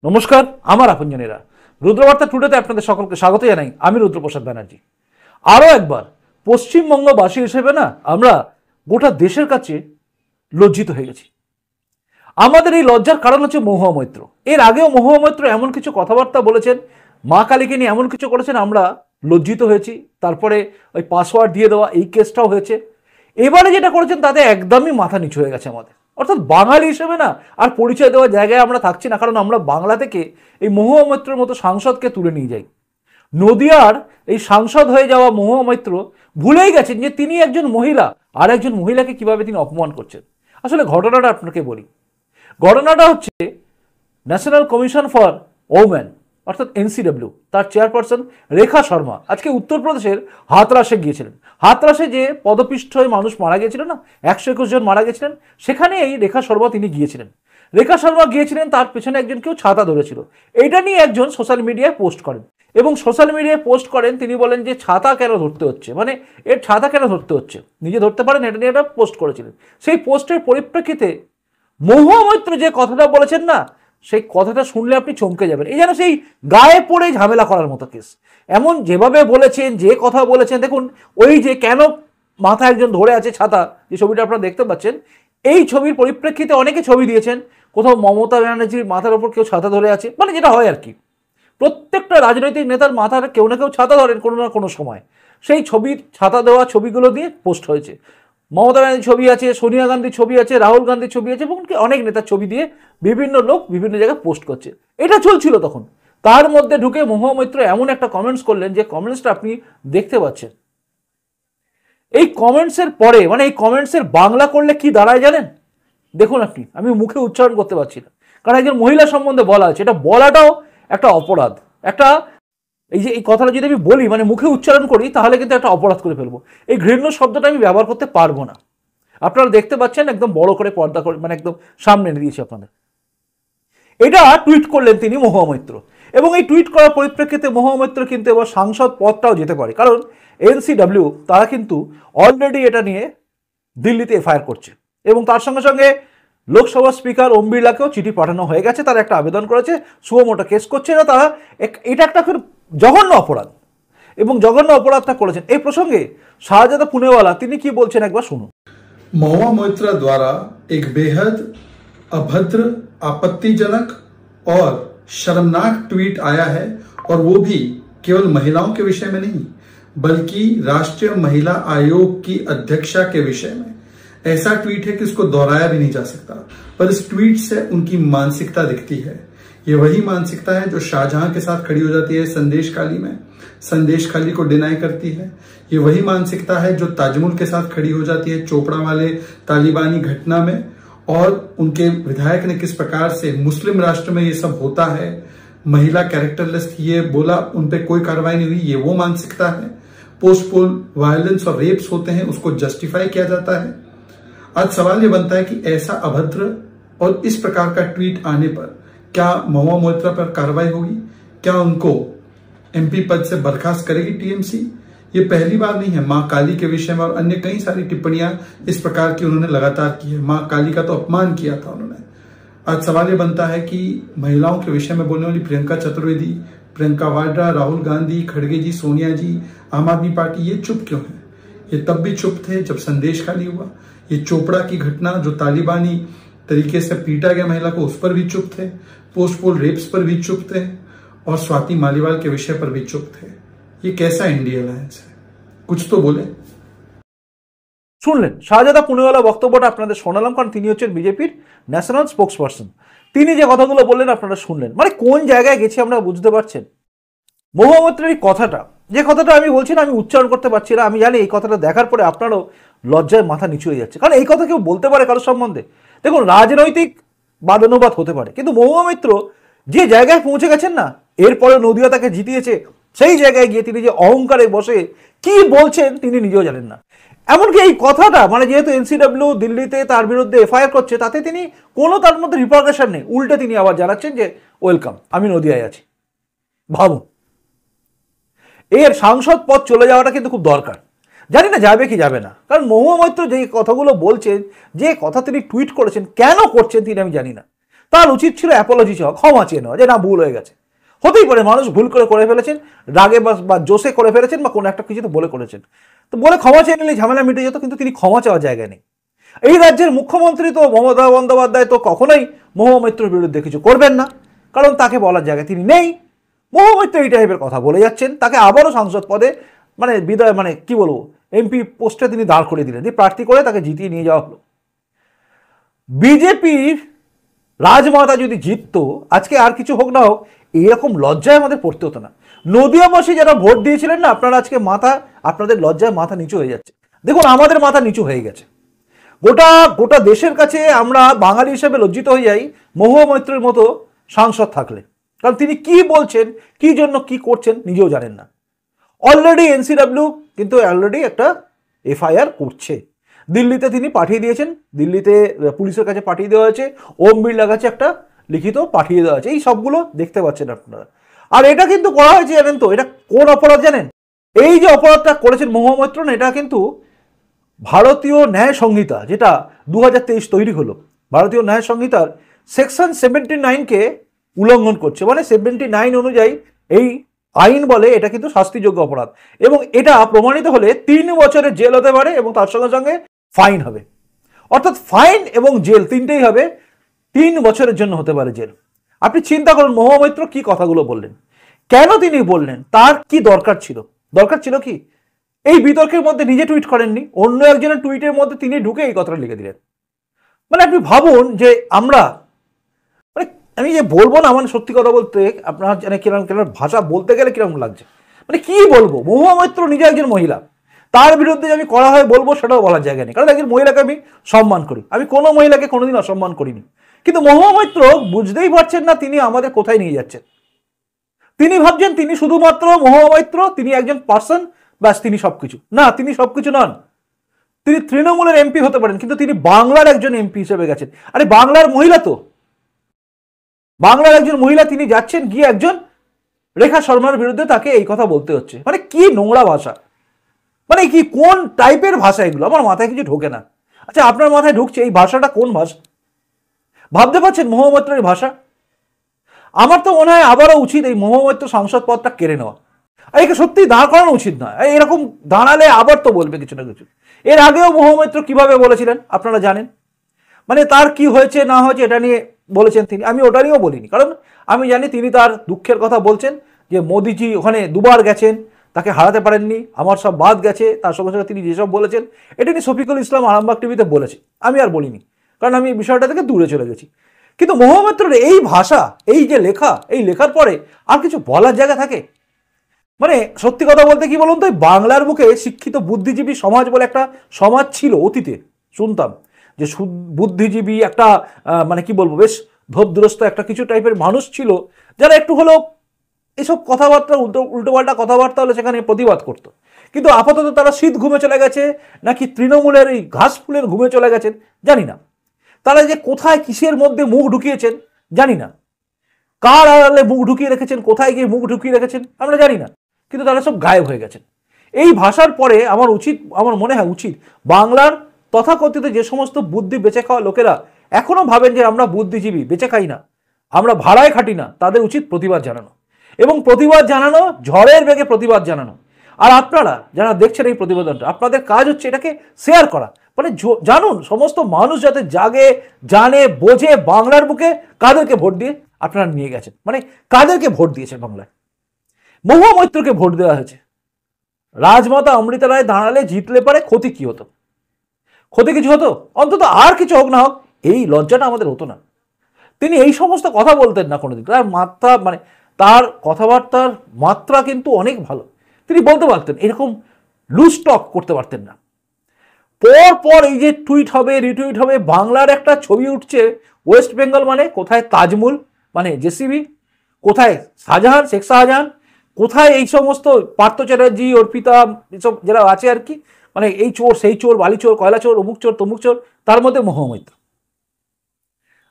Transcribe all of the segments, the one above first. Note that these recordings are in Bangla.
নমস্কার, আমার আপনজনেরা রুদ্রবার্তা টুডেতে আপনাদের সকলকে স্বাগত জানাই। আমি রুদ্রপ্রসাদ ব্যানার্জি। আরও একবার পশ্চিমবঙ্গবাসী হিসেবে না আমরা গোটা দেশের কাছে লজ্জিত হয়ে গেছি। আমাদের এই লজ্জার কারণ হচ্ছে মহুয়া মৈত্র। এর আগেও মহুয়া মৈত্র এমন কিছু কথাবার্তা বলেছেন, মা কালীকে নিয়ে এমন কিছু করেছেন, আমরা লজ্জিত হয়েছি। তারপরে ওই পাসওয়ার্ড দিয়ে দেওয়া এই কেসটাও হয়েছে। এবারে যেটা করেছেন তাতে একদমই মাথা নিচু হয়ে গেছে আমাদের। অর্থাৎ বাঙালি হিসেবে না আর পরিচয় দেওয়ার জায়গায় আমরা থাকছি না, কারণ আমরা বাংলা থেকে এই মহুয়া মৈত্রের মতো সাংসদকে তুলে নিয়ে যাই। নদিয়ার এই সাংসদ হয়ে যাওয়া মহুয়া মৈত্র ভুলেই গেছেন যে তিনি একজন মহিলা, আর একজন মহিলাকে কিভাবে তিনি অপমান করছেন। আসলে ঘটনাটা আপনাকে বলি। ঘটনাটা হচ্ছে ন্যাশনাল কমিশন ফর ওমেন অর্থাৎ এনসিডব্লিউ, তার চেয়ারপারসন রেখা শর্মা আজকে উত্তরপ্রদেশের হাতরাসে গিয়েছিলেন। হাতরাসে যে পদপিষ্ঠ হয়ে মানুষ মারা গিয়েছিল না, 121 জন মারা গেছিলেন, সেখানে এই রেখা শর্মা তিনি গিয়েছিলেন। রেখা শর্মা গিয়েছিলেন, তার পেছনে একজন কেউ ছাতা ধরেছিল। এইটা নিয়ে একজন সোশ্যাল মিডিয়ায় পোস্ট করেন এবং সোশ্যাল মিডিয়ায় পোস্ট করেন, তিনি বলেন যে ছাতা কেন ধরতে হচ্ছে, মানে এর ছাতা কেন ধরতে হচ্ছে, নিজে ধরতে পারেন, এটা নিয়ে একটা পোস্ট করেছিলেন। সেই পোস্টের পরিপ্রেক্ষিতে মহুয়া মৈত্র যে কথাটা বলেছেন না, সেই কথাটা শুনলে আপনি চমকে যাবেন। এই যেন সেই গায়ে পড়ে ঝামেলা করার মতো কেস। এমন যেভাবে বলেছেন, যে কথা বলেছেন, দেখুন ওই যে কেন মাথায় একজন ধরে আছে ছাতা, যে ছবিটা আপনারা দেখতে পাচ্ছেন, এই ছবির পরিপ্রেক্ষিতে অনেকে ছবি দিয়েছেন, কোথাও মমতা ব্যানার্জির মাথার ওপর কেউ ছাতা ধরে আছে, মানে যেটা হয় আর কি। প্রত্যেকটা রাজনৈতিক নেতার মাথার কেউ না কেউ ছাতা ধরেন কোনো না কোনো সময়। সেই ছবির ছাতা দেওয়া ছবিগুলো দিয়ে পোস্ট হয়েছে। মমতা ব্যানার্জির ছবি আছে, সোনিয়া গান্ধীর ছবি আছে, রাহুল গান্ধীর ছবি আছে, এবং অনেক নেতার ছবি দিয়ে বিভিন্ন লোক বিভিন্ন জায়গায় পোস্ট করছে। এটা চলছিল তখন। তার মধ্যে ঢুকে মহুয়া মৈত্র এমন একটা কমেন্টস করলেন, যে কমেন্টসটা আপনি দেখতে পাচ্ছেন। এই কমেন্টসের পরে, মানে এই কমেন্টসের বাংলা করলে কি দাঁড়ায় জানেন? দেখুন আপনি, আমি মুখে উচ্চারণ করতে পারছি না, কারণ একজন মহিলা সম্বন্ধে বলা আছে, এটা বলাটাও একটা অপরাধ। একটা এই যে এই কথাটা যদি আমি বলি, মানে মুখে উচ্চারণ করি, তাহলে কিন্তু একটা অপরাধ করে ফেলবো। এই ঘৃণ্য শব্দটা আমি ব্যবহার করতে পারবো না। আপনারা দেখতে পাচ্ছেন একদম বড় করে পর্দা করে, মানে একদম সামনে এনে দিয়েছি আপনাদের। এটা টুইট করলেন তিনি মহুয়া মৈত্র, এবং এই টুইট করার পরিপ্রেক্ষিতে মহুয়া মৈত্র কিন্তু এবার সাংসদ পদটাও যেতে পারে, কারণ এনসিডব্লিউ তারা কিন্তু অলরেডি এটা নিয়ে দিল্লিতে এফআইআর করছে, এবং তার সঙ্গে সঙ্গে লোকসভা স্পিকার ওম বিড়লাকেও চিঠি পাঠানো হয়ে গেছে। তারা একটা আবেদন করেছে, সুমোটো কেস করছে না তারা। এটা একটা জঘন্য অপরাধ, এবং জঘন্য অপরাধটা করেছেন। এই প্রসঙ্গে শাহজাদা পুনেওয়ালা তিনি কি বলছেন একবার শুনুন। महुआ मोइत्रा द्वारा एक बेहद अभद्र, आपत्तिजनक और शर्मनाक ट्वीट आया है, और वो भी केवल महिलाओं के विषय में नहीं, बल्कि राष्ट्रीय महिला आयोग की अध्यक्षा के विषय में। ऐसा ट्वीट है कि इसको दोहराया भी नहीं जा सकता, पर इस ट्वीट से उनकी मानसिकता दिखती है। ये वही मानसिकता है जो शाहजहां के साथ खड़ी हो जाती है संदेश खाली में, संदेश खाली को डिनाई करती है। ये वही मानसिकता है जो ताजमुल के साथ खड़ी हो जाती है चोपड़ा वाले तालिबानी घटना में, और उनके विधायक ने किस प्रकार से मुस्लिम राष्ट्र में ये सब होता है, महिला कैरेक्टरलेस ये बोला, उन पे कोई कार्रवाई नहीं हुई, ये वो मानसिकता है। पोस्ट पोल वायलेंस और रेप्स होते हैं, उसको जस्टिफाई किया जाता है। आज सवाल ये बनता है कि ऐसा अभद्र और इस प्रकार का ट्वीट आने पर क्या महुआ मोइत्रा पर कार्रवाई होगी? क्या उनको एमपी पद से बर्खास्त करेगी टीएमसी? ये पहली बार नहीं है। मां काली के विषय में और अन्य कई सारी टिप्पणियां इस प्रकार की उन्होंने लगातार की है। मां काली का तो अपमान किया था उन्होंने। आज सवाल ये बनता है कि महिलाओं के विषय में बोलने वाली प्रियंका चतुर्वेदी, प्रियंका वाड्रा, राहुल गांधी, खड़गे जी, सोनिया जी, आम आदमी पार्टी, ये चुप क्यों है? ये तब भी चुप थे जब संदेश खाली हुआ। ये चोपड़ा की घटना जो तालिबानी तरीके से पीटा गया महिला को, उस पर भी चुप थे। पोस्ट पोल रेप्स पर भी चुप थे, और स्वाति मालीवाल के विषय पर भी चुप थे। ये कैसा इंडिया अलायंस है? कुछ तो बोले। শুনলেন শাহজাদা পুনেওয়ালা বক্তব্যটা আপনাদের শোনালাম, কারণ তিনি হচ্ছেন বিজেপির ন্যাশনাল স্পোক্স পারসন। তিনি যে কথাগুলো বললেন আপনারা শুনলেন, মানে কোন জায়গায় গেছি আমরা বুঝতে পারছেন। মহুয়া মৈত্রের এই কথাটা, যে কথাটা আমি বলছি না, আমি উচ্চারণ করতে পারছি না, আমি জানি এই কথাটা দেখার পরে আপনারও লজ্জায় মাথা নিচু হয়ে যাচ্ছে, কারণ এই কথা কেউ বলতে পারে কারোর সম্বন্ধে? দেখুন, রাজনৈতিক বাদানুবাদ হতে পারে, কিন্তু মহুয়া মৈত্র যে জায়গায় পৌঁছে গেছেন না, এরপরে নদিয়া তাকে জিতিয়েছে, সেই জায়গায় গিয়ে তিনি যে অহংকারে বসে কি বলছেন তিনি নিজেও জানেন না। এমনকি এই কথাটা, মানে যেহেতু এনসিডব্লিউ দিল্লিতে তার বিরুদ্ধে এফআইআর করছে, তাতে তিনি কোনো তার মধ্যে রিপারকেশন নেই, উল্টে তিনি আবার জানাচ্ছেন যে ওয়েলকাম, আমি নদিয়ায় আছি। ভাবুন, এর সাংসদ পদ চলে যাওয়াটা কিন্তু খুব দরকার। জানি না যাবে কি যাবে না, কারণ মহুয়া মৈত্র যে কথাগুলো বলছেন, যে কথা তিনি টুইট করেছেন, কেন করছেন তিনি আমি জানি না। তার উচিত ছিল অ্যাপোলজি চাওয়া, ক্ষমা চেয়ে নেওয়া, যে না ভুল হয়ে গেছে। হতেই পারে মানুষ ভুল করে ফেলেছেন, রাগে বা জোশে করে ফেলেছেন, বা কোনো একটা কিছু তো বলে করেছেন, তো বলে ক্ষমা চেয়ে নিলে ঝামেলা মিটে যেত। কিন্তু তিনি ক্ষমা চাওয়ার জায়গায় নেই। এই রাজ্যের মুখ্যমন্ত্রী তো মমতা বন্দ্যোপাধ্যায় তো কখনোই মহুয়া বিরুদ্ধে কিছু করবেন না, কারণ তাকে বলার জায়গায় তিনি নেই। মহুয়া এই টাইপের কথা বলে যাচ্ছেন, তাকে আবারও সাংসদ পদে বিদায় কি বলবো এমপি পোস্টে তিনি দাঁড় করে দিলেন, দিয়ে প্রার্থী করে তাকে জিতিয়ে নিয়ে যাওয়া হলো। বিজেপির রাজমাতা যদি জিততো, আজকে আর কিছু হোক না হোক, এইরকম লজ্জায় আমাদের পড়তে হতো না। নদিয়াবাসী যারা ভোট দিয়েছিলেন না, আপনারা আজকে আপনাদের লজ্জায় মাথা নিচু হয়ে যাচ্ছে। দেখুন, আমাদের মাথা নিচু হয়ে গেছে। গোটা দেশের কাছে আমরা বাঙালি হিসেবে লজ্জিত হয়ে যাই মহুয়া মৈত্রের মতো সাংসদ থাকলে, কারণ তিনি কি বলছেন, কি জন্য কি করছেন নিজেও জানেন না। অলরেডি এনসিডব্লিউ কিন্তু অলরেডি একটা এফআইআর করছে, দিল্লিতে তিনি পাঠিয়ে দিয়েছেন, দিল্লিতে পুলিশের কাছে পাঠিয়ে দেওয়া হয়েছে, ওম বিড়লার কাছে একটা লিখিত পাঠিয়ে দেওয়া হয়েছে। এই সবগুলো দেখতে পাচ্ছেন আপনারা। আর এটা কিন্তু করা হয়েছে জানেন তো, এটা কোন অপরাধ জানেন? এই যে অপরাধটা করেছেন মহুয়া মৈত্র, এটা কিন্তু ভারতীয় ন্যায় সংহিতা, যেটা 2023 তৈরি হলো, ভারতীয় ন্যায় সংহিতার সেকশন 79কে উল্লঙ্ঘন করছে। 79 অনুযায়ী এই আইন বলে এটা কিন্তু শাস্তিযোগ্য অপরাধ, এবং এটা প্রমাণিত হলে 3 বছরের জেল হতে পারে, এবং তার সঙ্গে সঙ্গে ফাইন হবে। অর্থাৎ ফাইন এবং জেল তিনটেই হবে, 3 বছরের জন্য হতে পারে জেল। আপনি চিন্তা করুন মহুয়া মৈত্র কি কথাগুলো বললেন, কেন তিনি বললেন, তার কি দরকার ছিল কি? এই বিতর্কের মধ্যে নিজে টুইট করেননি, অন্য একজনের টুইটের মধ্যে তিনি ঢুকে এই কথাটা লিখে দিলেন। আপনি ভাবুন যে আমরা আমি যে বলবো না, সত্যি কথা বলতে আপনার জানে কিরকম ভাষা বলতে গেলে কিরকম লাগছে, কি বলবো। মহুয়া মৈত্র নিজে একজন মহিলা, তার বিরুদ্ধে আমি করা হয় বলবো সেটাও বলার জায়গা নেই, কারণ একজন মহিলাকে আমি সম্মান করি, আমি কোনো মহিলাকে কোনোদিন অসম্মান করিনি। কিন্তু মহুয়া মৈত্র বুঝতেই পারছেন না তিনি আমাদের কোথায় নিয়ে যাচ্ছেন। তিনি ভাবছেন তিনি শুধুমাত্র মহুয়া মৈত্র, তিনি একজন পার্সন, ব্যাস তিনি সবকিছু। না, তিনি সবকিছু নন। তিনি তৃণমূলের এমপি হতে পারেন, কিন্তু তিনি বাংলার একজন এমপি হিসেবে গেছেন। আরে বাংলার মহিলা তো, বাংলার একজন মহিলা, তিনি যাচ্ছেন গিয়ে একজন রেখা শর্মার বিরুদ্ধে তাকে এই কথা বলতে হচ্ছে। কি নোংরা ভাষা, কি কোন টাইপের ভাষা এগুলো, আমার মাথায় কিছু ঢোকে না। আচ্ছা, আপনার মাথায় ঢুকছে এই ভাষাটা কোন ভাষা? ভাবতে পারছেন মহুয়া মৈত্রের ভাষা? আমার তো মনে হয় আবারও উচিত এই মহুয়া মৈত্র সাংসদ পদটা কেড়ে নেওয়া। একে সত্যি দাঁড় করানো উচিত নয়। এরকম দাঁড়ালে আবার তো বলবে কিছু না কিছু। এর আগেও মহুয়া মৈত্র কিভাবে বলেছিলেন আপনারা জানেন, তার কি হয়েছে না হয়েছে এটা নিয়ে বলেছেন তিনি, আমি ওটা নিয়েও বলিনি, কারণ আমি জানি তিনি তার দুঃখের কথা বলছেন যে মোদিজি ওখানে দুবার গেছেন, তাকে হারাতে পারেননি, আমার সব বাদ গেছে। তার সঙ্গে সঙ্গে তিনি যেসব বলেছেন এটা নিয়ে শফিকুল ইসলাম আরামবাগ টিভিতে বলেছে, আমি আর বলিনি, কারণ আমি এই বিষয়টা থেকে দূরে চলে গেছি। কিন্তু মহুয়া মৈত্রের এই ভাষা, এই যে লেখা, এই লেখার পরে আর কিছু বলার জায়গা থাকে? সত্যি কথা বলতে কি বলুন তো, বাংলার বুকে শিক্ষিত বুদ্ধিজীবী সমাজ বলে একটা সমাজ ছিল অতীতে, শুনতাম যে বুদ্ধিজীবী একটা কি বলবো, বেশ ধোপদুরস্ত একটা কিছু টাইপের মানুষ ছিল, যারা একটু হলেও এসব কথাবার্তা উল্টোপাল্টা কথাবার্তা হলে সেখানে প্রতিবাদ করত। কিন্তু আপাতত তারা শীত ঘুমে চলে গেছে, নাকি তৃণমূলের এই ঘাস ফুলের ঘুমে চলে গেছেন জানি না। তারা যে কোথায় কিসের মধ্যে মুখ ঢুকিয়েছেন জানি না, কার আড়ালে মুখ ঢুকিয়ে রেখেছেন, কোথায় গিয়ে মুখ ঢুকিয়ে রেখেছেন আমরা জানি না, কিন্তু তারা সব গায়েব হয়ে গেছেন। এই ভাষার পরে আমার মনে হয় উচিত বাংলার তথাকথিত যে সমস্ত বুদ্ধি বেঁচে খাওয়া লোকেরা এখনো ভাবেন যে আমরা বুদ্ধিজীবী, বেঁচে খাই না, আমরা ভাড়ায় খাটি না, তাদের উচিত প্রতিবাদ জানানো, এবং প্রতিবাদ জানানো, ঝড়ের বেগে প্রতিবাদ জানানো। আর আপনারা যারা দেখছেন এই প্রতিবেদনটা, আপনাদের কাজ হচ্ছে এটাকে শেয়ার করা, জানুন সমস্ত মানুষ যাতে জানে বোঝে বাংলার বুকে কাদেরকে ভোট দিয়ে আপনারা নিয়ে গেছেন, কাদেরকে ভোট দিয়েছেন বাংলায়। মহুয়া মৈত্রকে ভোট দেওয়া হয়েছে, রাজমাতা অমৃতা রায় দাঁড়ালে জিতলে পারে ক্ষতি কি হতো? ক্ষতি কিছু হতো? অন্তত আর কিছু হোক না হোক, এই লজ্জাটা আমাদের হতো না। তিনি এই সমস্ত কথা বলতেন না কোনোদিন, তার মাত্রা তার কথাবার্তার মাত্রা কিন্তু অনেক ভালো, তিনি বলতে পারতেন, এরকম লুজ টক করতে পারতেন না। পর এই যে টুইট হবে, রিটুইট হবে, বাংলার একটা ছবি উঠছে ওয়েস্ট বেঙ্গল, কোথায় তাজমহল জেসিবি, কোথায় শাহজাহান, শেখ শাহজাহান, কোথায় এই সমস্ত পার্থ চ্যাটার্জি, অর্পিতা, এসব যারা আছে আর কি, এই চোর সেই চোর, বালি চোর, কয়লা চোর, অমুক চোর তমুক চোর, তার মধ্যে মহুয়া মৈত্র।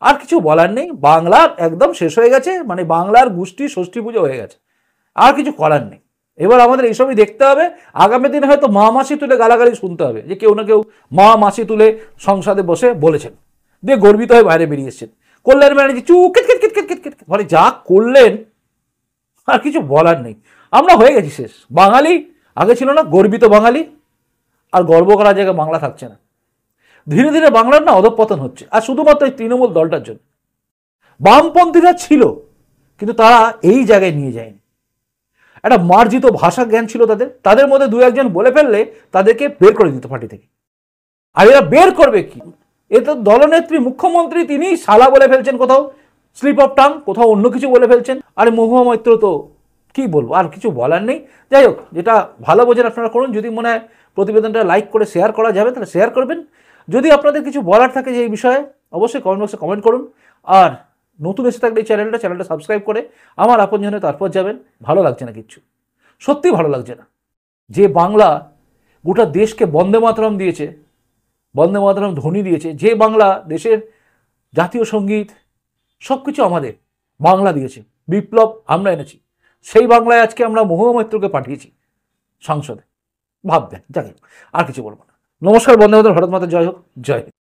আর কিছু বলার নেই, বাংলার একদম শেষ হয়ে গেছে, বাংলার গোষ্ঠী ষষ্ঠী পুজো হয়ে গেছে, আর কিছু করার নেই। এবার আমাদের এইসবই দেখতে হবে। আগামী দিনে হয়তো মা মাসি তুলে গালাগালি শুনতে হবে, যে কেউ না কেউ মা মাসি তুলে সংসদে বসে বলেছেন, দিয়ে গর্বিত হয়ে বাইরে বেরিয়ে এসেছেন। কল্যাণ ব্যানার্জি চু kit kit kit kit kit kit, মানে যা করলেন আর কিছু বলার নেই। আমরা হয়ে গেছি শেষ। বাঙালি আগে ছিল না গর্বিত বাঙালি, আর গর্ব করার জায়গায় বাংলা থাকছে না। ধীরে ধীরে বাংলার না অধঃপতন হচ্ছে, আর শুধুমাত্র এই তৃণমূল দলটার জন্য। বামপন্থীরা ছিল কিন্তু তারা এই জায়গায় নিয়ে যায়নি। একটা মার্জিত ভাষা জ্ঞান ছিল তাদের, তাদের মধ্যে দু একজন বলে ফেললে তাদেরকে বের করে দিত পার্টি থেকে। আর এরা বের করবে কি? এ তো দলনেত্রী মুখ্যমন্ত্রী তিনি শালা বলে ফেলছেন, কোথাও স্লিপ অফ টাং, কোথাও অন্য কিছু বলে ফেলছেন। আরে মহুয়া মৈত্র তো কি বলবো, আর কিছু বলার নেই। যাই হোক, যেটা ভালো বোঝেন আপনারা করুন। যদি মনে হয় প্রতিবেদনটা লাইক করে শেয়ার করা যাবে তাহলে শেয়ার করবেন। যদি আপনাদের কিছু বলার থাকে যে এই বিষয়ে, অবশ্যই কমেন্ট বক্সে কমেন্ট করুন। আর নতুন এসে থাকলে এই চ্যানেলটা সাবস্ক্রাইব করে আমার আপনজনে তারপর যাবেন। ভালো লাগছে না কিচ্ছু, সত্যি ভালো লাগছে না। যে বাংলা গোটা দেশকে বন্দে মাতরম দিয়েছে, বন্দে মাতরম ধ্বনি দিয়েছে, যে বাংলা দেশের জাতীয় সঙ্গীত সব কিছু আমাদের বাংলা দিয়েছে, বিপ্লব আমরা এনেছি, সেই বাংলায় আজকে আমরা মহুয়া মৈত্রকে পাঠিয়েছি সংসদে। ভাববেন, যাই হোক, আর কিছু বলবো না। নমস্কার, বন্দে মাতরম, ভারত মাতা জয় হোক, জয় হিন্দ।